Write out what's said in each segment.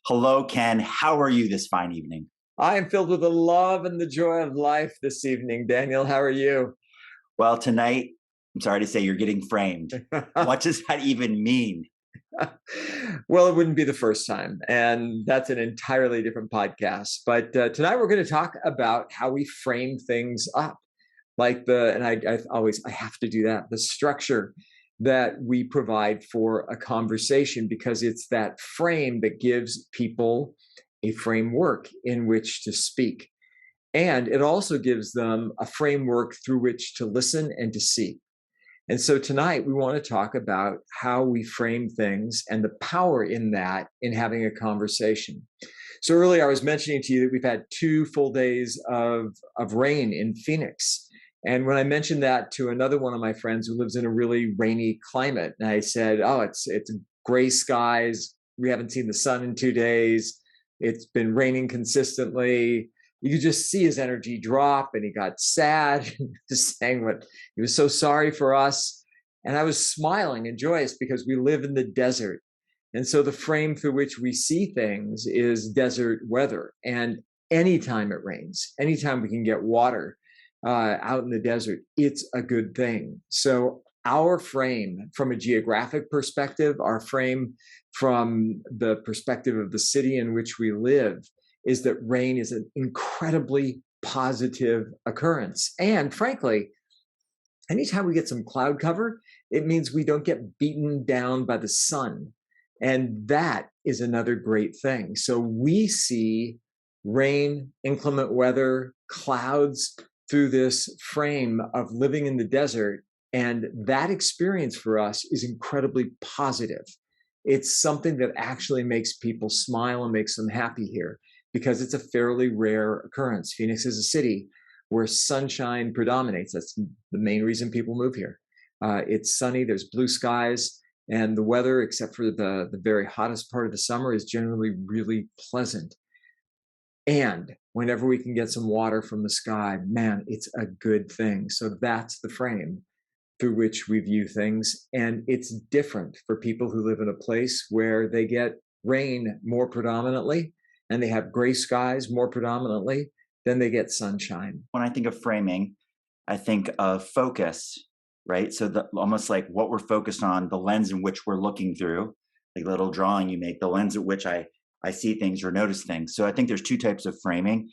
Hello, Ken. How are you this fine evening? I am filled with the love and the joy of life this evening. Daniel, how are you? Well, tonight, I'm sorry to say you're getting framed. What does that even mean? Well, it wouldn't be the first time, and that's an entirely different podcast. But tonight we're going to talk about how we frame things up, like I have to do that, the structure that we provide for a conversation, because it's that frame that gives people a framework in which to speak. And it also gives them a framework through which to listen and to see. And so tonight we want to talk about how we frame things and the power in that in having a conversation. So earlier I was mentioning to you that we've had 2 full days of rain in Phoenix. And when I mentioned that to another one of my friends who lives in a really rainy climate, and I said, oh, it's gray skies. We haven't seen the sun in 2 days. It's been raining consistently. You could just see his energy drop, and he got sad, just saying what he was so sorry for us. And I was smiling and joyous because we live in the desert. And so the frame through which we see things is desert weather. And anytime it rains, anytime we can get water out in the desert, it's a good thing. So our frame from a geographic perspective, our frame from the perspective of the city in which we live, is that rain is an incredibly positive occurrence. And frankly, anytime we get some cloud cover, it means we don't get beaten down by the sun. And that is another great thing. So we see rain, inclement weather, clouds through this frame of living in the desert. And that experience for us is incredibly positive. It's something that actually makes people smile and makes them happy here, because it's a fairly rare occurrence. Phoenix is a city where sunshine predominates. That's the main reason people move here. It's sunny, there's blue skies, and the weather, except for the very hottest part of the summer, is generally really pleasant. And whenever we can get some water from the sky, man, it's a good thing. So that's the frame through which we view things. And it's different for people who live in a place where they get rain more predominantly and they have gray skies more predominantly than they get sunshine. When I think of framing, I think of focus, right? So almost like what we're focused on, the lens in which we're looking through, like a little drawing you make, the lens at which I see things or notice things. So I think there's two types of framing.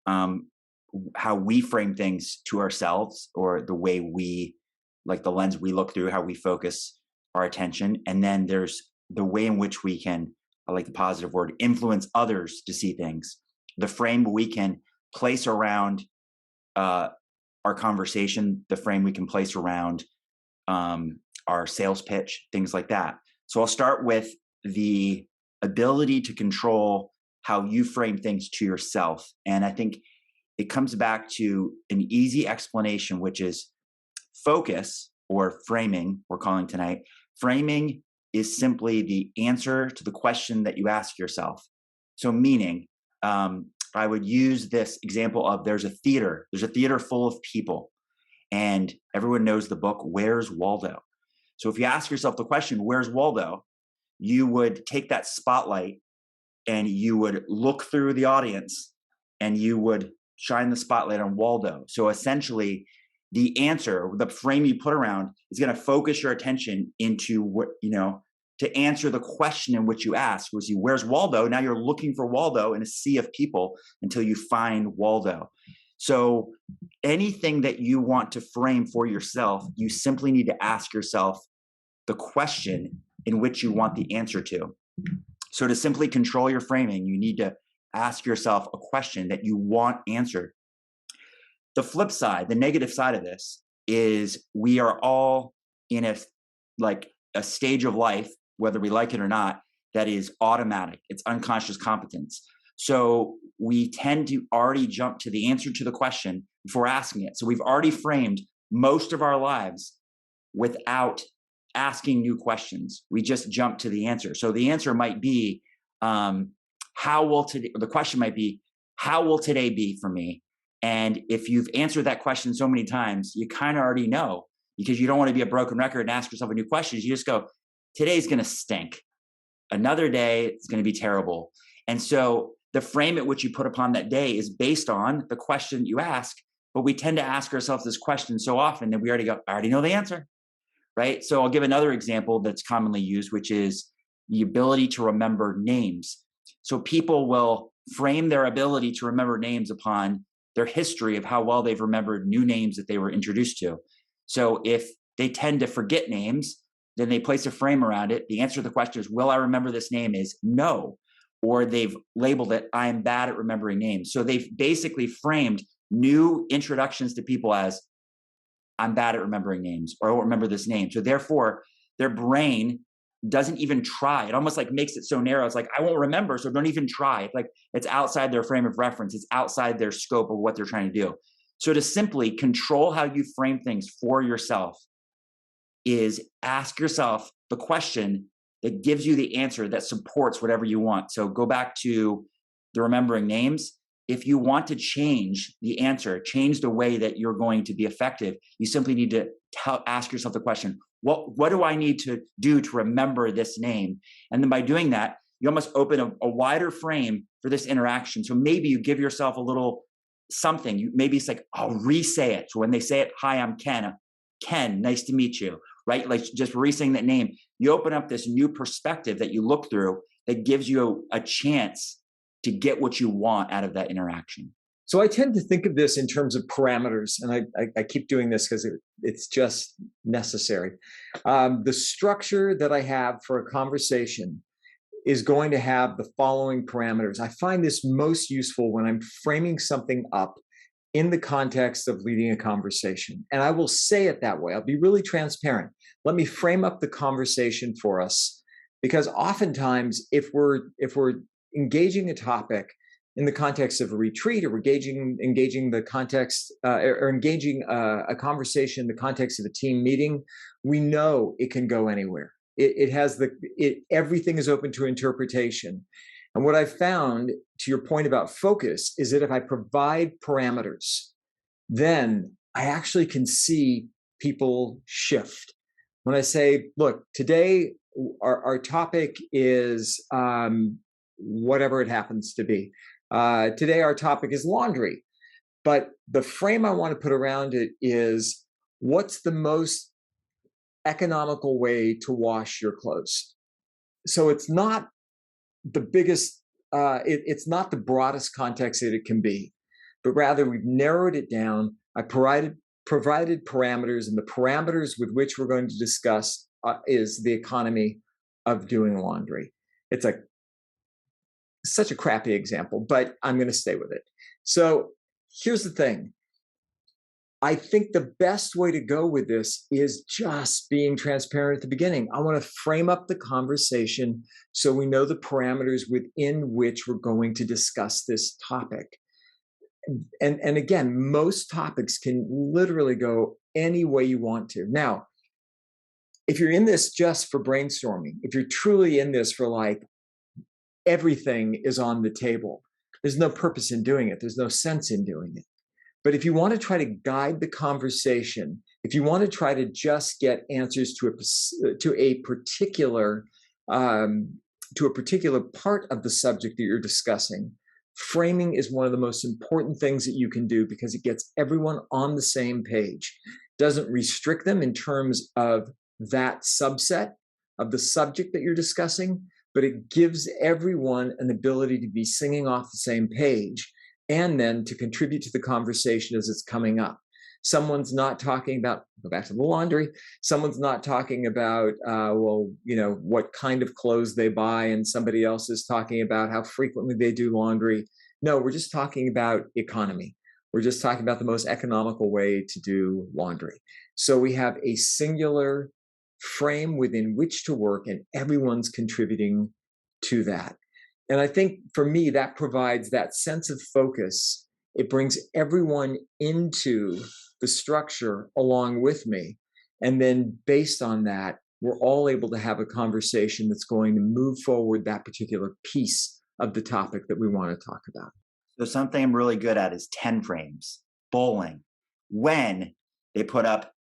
How we frame things to ourselves, or the way we, like the lens we look through, how we focus our attention. And then there's the way in which we can, I like the positive word, influence others to see things. The frame we can place around our conversation, the frame we can place around our sales pitch, things like that. So I'll start with the ability to control how you frame things to yourself. And I think it comes back to an easy explanation, which is focus, or framing, we're calling tonight. Framing is simply the answer to the question that you ask yourself. So meaning, I would use this example of there's a theater full of people, and everyone knows the book, Where's Waldo? So if you ask yourself the question, where's Waldo? You would take that spotlight and you would look through the audience and you would shine the spotlight on Waldo. So essentially, the answer, the frame you put around, is going to focus your attention into what, to answer the question in which you ask, was you, where's Waldo? Now you're looking for Waldo in a sea of people until you find Waldo. So anything that you want to frame for yourself, you simply need to ask yourself the question in which you want the answer to. So to simply control your framing, you need to ask yourself a question that you want answered. The flip side, the negative side of this, is we are all in a stage of life, whether we like it or not, that is automatic. It's unconscious competence. So we tend to already jump to the answer to the question before asking it. So we've already framed most of our lives without asking new questions. We just jump to the answer. So the answer might be, the question might be, how will today be for me? And if you've answered that question so many times, you kind of already know, because you don't want to be a broken record and ask yourself a new question. You just go, today's going to stink. Another day, it's going to be terrible. And so the frame at which you put upon that day is based on the question you ask. But we tend to ask ourselves this question so often that we already go, I already know the answer, right? So I'll give another example that's commonly used, which is the ability to remember names. So people will frame their ability to remember names upon their history of how well they've remembered new names that they were introduced to. So if they tend to forget names, then they place a frame around it. The answer to the question is, will I remember this name, is no. Or they've labeled it, I am bad at remembering names. So they've basically framed new introductions to people as, I'm bad at remembering names, or I won't remember this name. So therefore, their brain doesn't even try. It almost like makes it so narrow. It's like, I won't remember, so don't even try. It's like it's outside their frame of reference. It's outside their scope of what they're trying to do. So to simply control how you frame things for yourself is ask yourself the question that gives you the answer that supports whatever you want. So go back to the remembering names. If you want to change the answer, change the way that you're going to be effective, you simply need to ask yourself the question, what do I need to do to remember this name? And then by doing that, you almost open a wider frame for this interaction. So maybe you give yourself a little something. Maybe it's like, I'll re-say it. So when they say it, hi, I'm Ken. Ken, nice to meet you, right? Like just re-saying that name. You open up this new perspective that you look through that gives you a chance to get what you want out of that interaction. So I tend to think of this in terms of parameters, and I keep doing this because it's just necessary. The structure that I have for a conversation is going to have the following parameters. I find this most useful when I'm framing something up in the context of leading a conversation. And I will say it that way. I'll be really transparent. Let me frame up the conversation for us, because oftentimes if we're engaging a topic in the context of a retreat, or engaging the context or engaging a conversation in the context of a team meeting, we know it can go anywhere. Everything is open to interpretation. And what I've found, to your point about focus, is that if I provide parameters, then I actually can see people shift. When I say, look, today our topic is whatever it happens to be. Today our topic is laundry. But the frame I want to put around it is, what's the most economical way to wash your clothes? So it's not the biggest, it's not the broadest context that it can be, but rather we've narrowed it down. I provided parameters, and the parameters with which we're going to discuss is the economy of doing laundry. It's such a crappy example, but I'm going to stay with it. So here's the thing. I think the best way to go with this is just being transparent at the beginning. I want to frame up the conversation so we know the parameters within which we're going to discuss this topic. And again, most topics can literally go any way you want to. Now, if you're in this just for brainstorming, if you're truly in this for like everything is on the table, there's no purpose in doing it. There's no sense in doing it. But if you want to try to guide the conversation, if you want to try to just get answers to a particular part of the subject that you're discussing, framing is one of the most important things that you can do, because it gets everyone on the same page. Doesn't restrict them in terms of that subset of the subject that you're discussing, but it gives everyone an ability to be singing off the same page, and then to contribute to the conversation as it's coming up. Someone's not talking about, go back to the laundry, someone's not talking about, what kind of clothes they buy, and somebody else is talking about how frequently they do laundry. No, we're just talking about economy. We're just talking about the most economical way to do laundry. So we have a singular frame within which to work, and everyone's contributing to that. And I think for me, that provides that sense of focus. It brings everyone into the structure along with me. And then based on that, we're all able to have a conversation that's going to move forward that particular piece of the topic that we want to talk about. So something I'm really good at is 10 frames, bowling, when they put up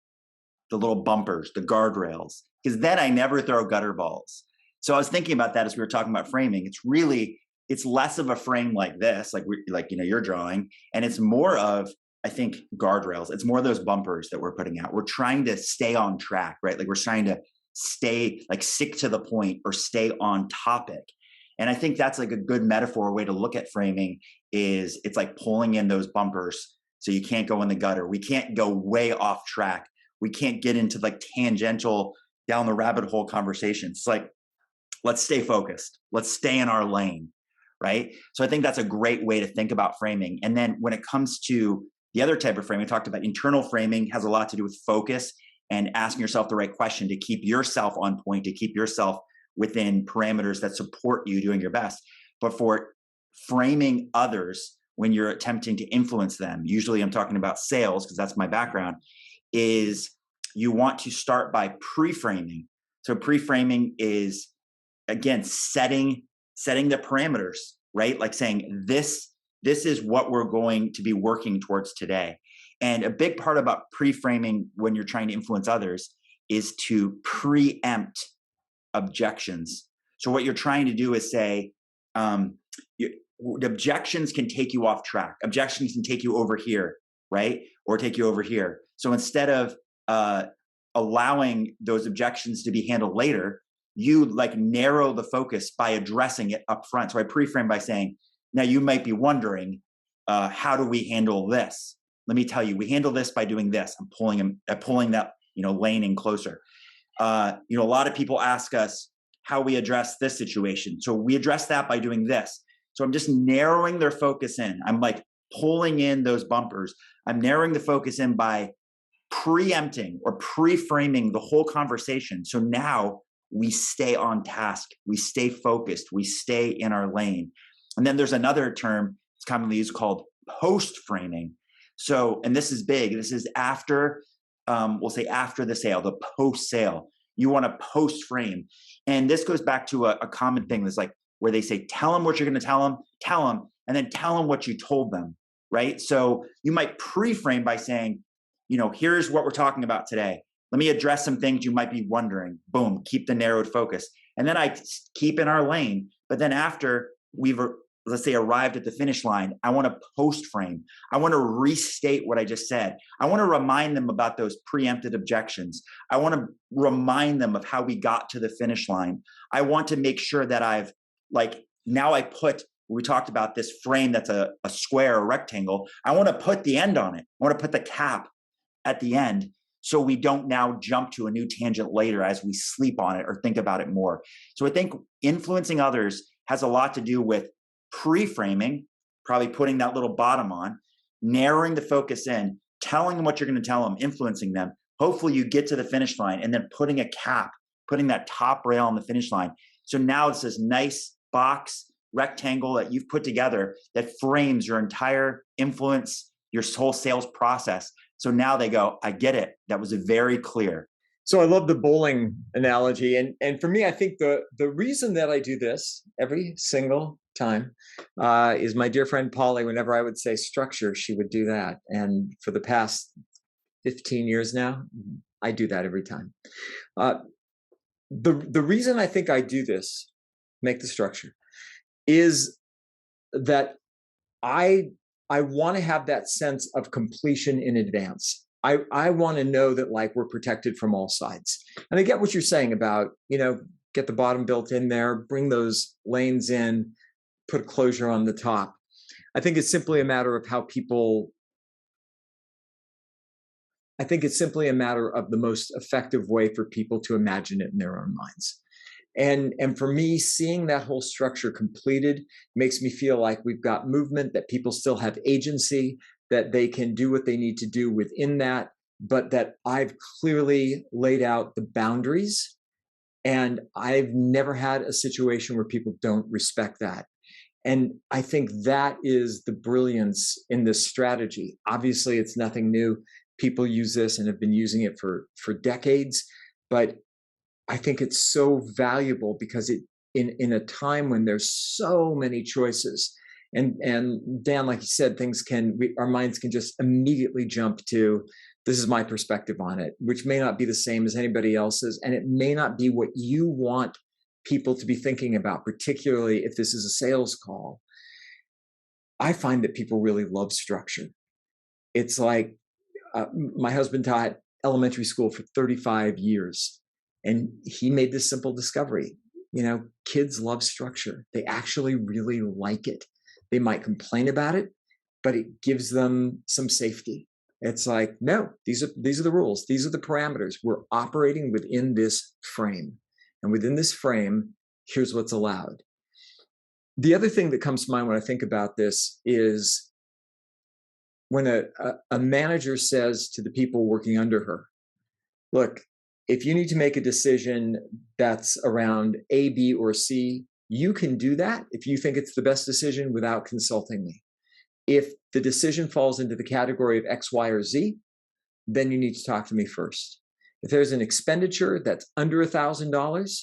the little bumpers, the guardrails, because then I never throw gutter balls. So I was thinking about that as we were talking about framing. It's really it's less of a frame like this, like you're drawing, and it's more of, I think, guardrails. It's more of those bumpers that we're putting out. We're trying to stay on track, right? Like we're trying to stay like stick to the point or stay on topic. And I think that's like a good metaphor way to look at framing is it's like pulling in those bumpers so you can't go in the gutter. We can't go way off track. We can't get into like tangential down the rabbit hole conversations. It's like, let's stay focused. Let's stay in our lane, right? So I think that's a great way to think about framing. And then when it comes to the other type of framing, we talked about internal framing has a lot to do with focus and asking yourself the right question to keep yourself on point, to keep yourself within parameters that support you doing your best. But for framing others when you're attempting to influence them, usually I'm talking about sales because that's my background, is you want to start by pre-framing. So pre-framing is, again, setting the parameters, right? Like saying this is what we're going to be working towards today. And a big part about pre-framing when you're trying to influence others is to preempt objections. So what you're trying to do is say, objections can take you off track. Objections can take you over here, right? Or take you over here. So instead of allowing those objections to be handled later, you like narrow the focus by addressing it up front. So I pre-frame by saying, now you might be wondering, how do we handle this? Let me tell you, we handle this by doing this. I'm pulling that, lane in closer. A lot of people ask us how we address this situation. So we address that by doing this. So I'm just narrowing their focus in. I'm like pulling in those bumpers. I'm narrowing the focus in by preempting or pre-framing the whole conversation. So now we stay on task, we stay focused, we stay in our lane. And then there's another term it's commonly used called post-framing. So, and this is big. This is after, we'll say after the sale, the post-sale. You want to post-frame. And this goes back to a common thing that's like where they say, tell them what you're going to tell them, and then tell them what you told them, right? So you might pre-frame by saying, here's what we're talking about today. Let me address some things you might be wondering. Boom, keep the narrowed focus. And then I keep in our lane. But then after we've, let's say, arrived at the finish line, I want to post frame. I want to restate what I just said. I want to remind them about those preempted objections. I want to remind them of how we got to the finish line. I want to make sure that we talked about this frame that's a square or rectangle. I want to put the end on it. I want to put the cap at the end so we don't now jump to a new tangent later as we sleep on it or think about it more. So I think influencing others has a lot to do with pre-framing, probably putting that little bottom on, narrowing the focus in, telling them what you're going to tell them, influencing them. Hopefully you get to the finish line and then putting a cap, putting that top rail on the finish line. So now it's this nice box rectangle that you've put together that frames your entire influence, your whole sales process. So now they go, I get it. That was very clear. So I love the bowling analogy. And for me, I think the reason that I do this every single time is my dear friend Polly. Whenever I would say structure, she would do that. And for the past 15 years now, I do that every time. The reason I think I do this, make the structure, is that I want to have that sense of completion in advance. I want to know that like we're protected from all sides. And I get what you're saying about, get the bottom built in there, bring those lanes in, put a closure on the top. I think it's simply a matter of the most effective way for people to imagine it in their own minds. And for me, seeing that whole structure completed makes me feel like we've got movement, that people still have agency, that they can do what they need to do within that, but that I've clearly laid out the boundaries. And I've never had a situation where people don't respect that. And I think that is the brilliance in this strategy. Obviously, it's nothing new. People use this and have been using it for decades, but I think it's so valuable because in a time when there's so many choices, and Dan, like you said, our minds can just immediately jump to, this is my perspective on it, which may not be the same as anybody else's, and it may not be what you want people to be thinking about, particularly if this is a sales call. I find that people really love structure. It's like my husband taught elementary school for 35 years, and he made this simple discovery. Kids love structure. They actually really like it. They might complain about it, but it gives them some safety. It's like, no, these are the rules. These are the parameters. We're operating within this frame. And within this frame, here's what's allowed. The other thing that comes to mind when I think about this is when a manager says to the people working under her, look, if you need to make a decision that's around A, B, or C, you can do that if you think it's the best decision without consulting me. If the decision falls into the category of X, Y, or Z, then you need to talk to me first. If there's an expenditure that's under $1,000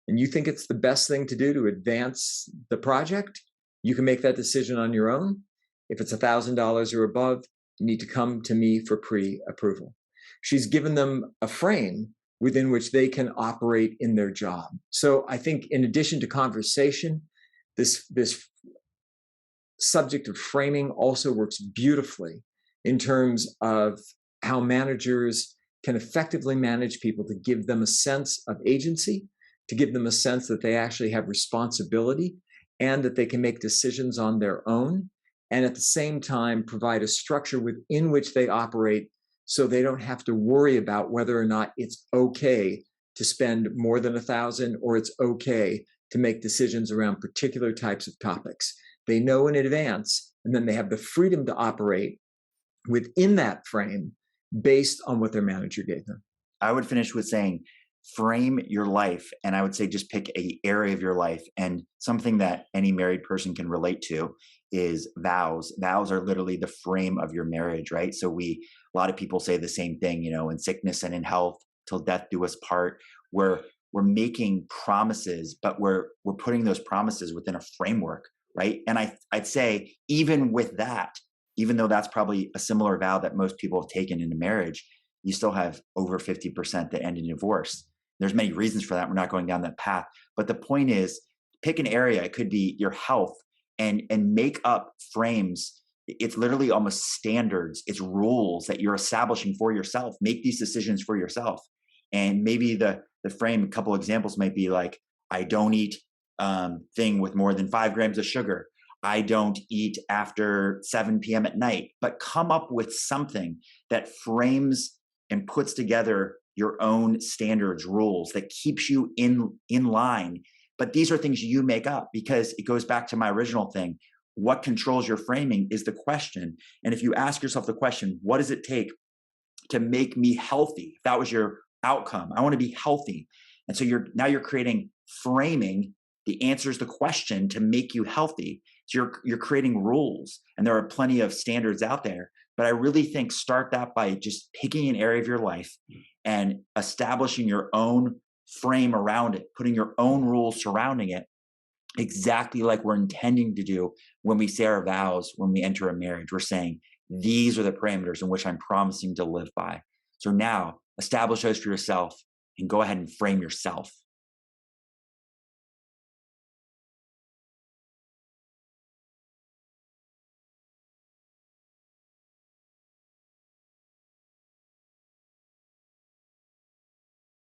and you think it's the best thing to do to advance the project, you can make that decision on your own. If it's $1,000 or above, you need to come to me for pre-approval. She's given them a frame within which they can operate in their job. So I think in addition to conversation, this subject of framing also works beautifully in terms of how managers can effectively manage people to give them a sense of agency, to give them a sense that they actually have responsibility and that they can make decisions on their own, and at the same time provide a structure within which they operate so they don't have to worry about whether or not it's okay to spend more than $1,000 or it's okay to make decisions around particular types of topics. They know in advance, and then they have the freedom to operate within that frame based on what their manager gave them. I would finish with saying, frame your life. And I would say just pick an area of your life. And something that any married person can relate to is vows. Vows are literally the frame of your marriage, right? So a lot of people say the same thing, in sickness and in health, till death do us part. We're making promises, but we're putting those promises within a framework, right? And I'd say even with that, even though that's probably a similar vow that most people have taken in a marriage, you still have over 50% that end in divorce. There's many reasons for that. We're not going down that path. But the point is, pick an area. It could be your health, and make up frames. It's literally almost standards. It's rules that you're establishing for yourself. Make these decisions for yourself. And maybe the frame, a couple examples might be like, I don't eat thing with more than 5 grams of sugar. I don't eat after 7 p.m. at night. But come up with something that frames and puts together your own standards, rules that keeps you in line. But these are things you make up, because it goes back to my original thing. What controls your framing is the question. And if you ask yourself the question, what does it take to make me healthy? If that was your outcome, I want to be healthy. And so you're creating framing. The answer is the question to make you healthy. So you're creating rules, and there are plenty of standards out there. But I really think start that by just picking an area of your life and establishing your own frame around it, putting your own rules surrounding it, exactly like we're intending to do when we say our vows, when we enter a marriage. We're saying, these are the parameters in which I'm promising to live by. So now establish those for yourself and go ahead and frame yourself.